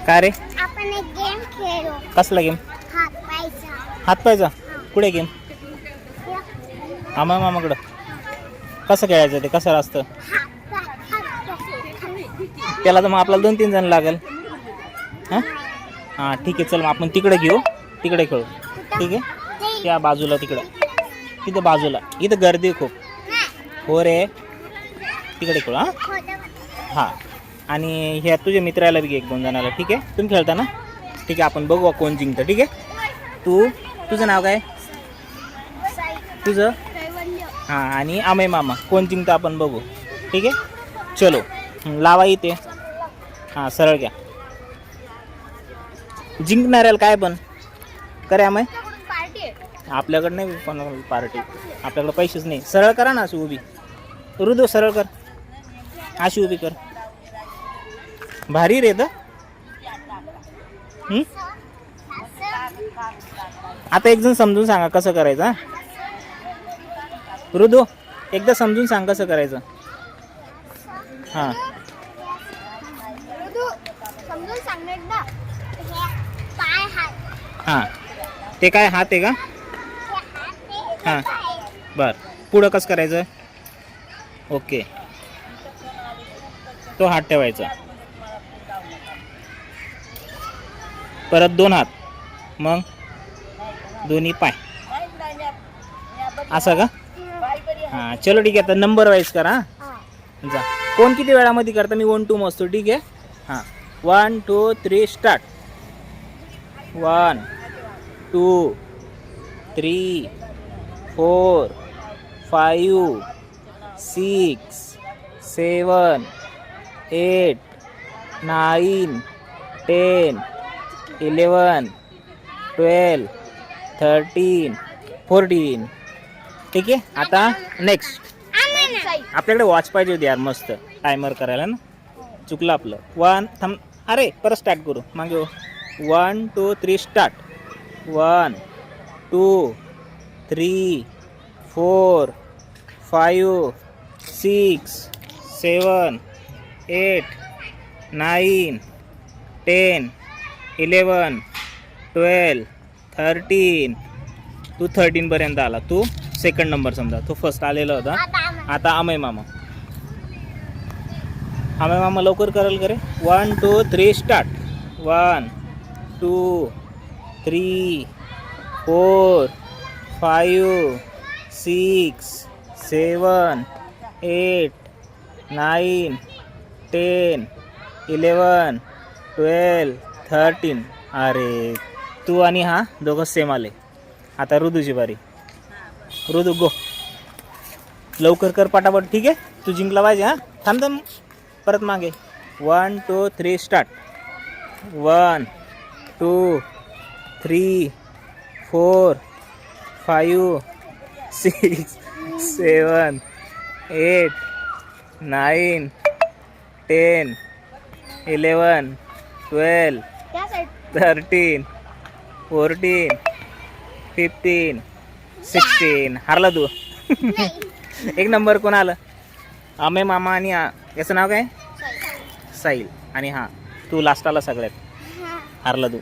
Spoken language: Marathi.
काय रे? आपण एक गेम खेळू. कसला गेम? हात पायचा. हात पायचा? कुठे गेम? मामाकडं. कसं खेळायचं ते? कसं असतं त्याला? तर मग आपल्याला 2-3 जण लागेल. हां ठीक आहे, चल मग आपण तिकडे घेऊ, तिकडे खेळू. ठीक आहे, त्या बाजूला तिकडं, तिथं बाजूला. इथं गर्दी खूप. हो रे, तिकडे खेळू. हां आणि ह्या तुझ्या मित्राला बी घे 1-2 जणाला. ठीक आहे, तुम्ही खेळता ना? ठीक आहे, आपण बघू कोण जिंकतं. ठीक आहे, तुझं नाव काय? तुझं? हां आणि अमय मामा. कोण जिंकतं आपण बघू. ठीक आहे, चलो लावा इथे. हां सरळ घ्या. जिंकणाऱ्याला काय पण करे अमय? आपल्याकडं नाही कोणाला पार्टी, आपल्याकडं पैसेच नाही. सरळ करा ना, अशी उभी. रुदो सरळ कर, अशी उभी कर. भारी रे. तर आता एक जण समजून सांगा कसं करायचं. रुदो एकदा समजून सांग कसं करायचं. हां समजून सांगणार ना. पाय हात. हां ते काय हात आहे का? हां बर, पुढं कसं करायचं? ओके, तो हात ठेवायचा, परत 2 हात, मग दोन्ही पाय, असं का? हां चलो ठीक आहे, आता नंबर वाईज करा. जा, कोण किती वेळामध्ये करता? मी 1-2 मोजतो. ठीक आहे. हां 1 2 3 स्टार्ट. 1 2 3 4 5 6 7 8 9 10 11 12 13 14. ठीक आहे, आता नेक्स्ट. आपल्याकडे वॉच पाहिजे होती यार, मस्त टायमर करायला ना. चुकलं आपलं. 1 थांब, अरे परत स्टार्ट करू मागे. 1 2 3 स्टार्ट. 1 2 3 4 5 6 7 8 9 10 11 12 13. तू 13 पर्यंत आला. तू सेकंड नंबर समजा, तू फर्स्ट आलेला होता. आता अमय मामा. अमय मामा लवकर करेल का रे? 1 2 3 स्टार्ट. 1 2 3 4 5 6 7 8 9 10 11 12 13. अरे तू आणि हा दोघं सेम आले. आता ऋदूची बारी. ऋदू गो, लवकर कर पटापट. ठीक आहे, तू जिंकला पाहिजे. हां थांब परत मागे. 1 2 3 स्टार्ट. 1 2 3 4 5 6 7 8 9 10 11 12 13 14 15 16. हारला तू. एक नंबर कोण आलं? अमय मामा आणि याचं नाव काय? साहिल. आणि हां तू लास्ट आला सगळ्यात. हारला तू.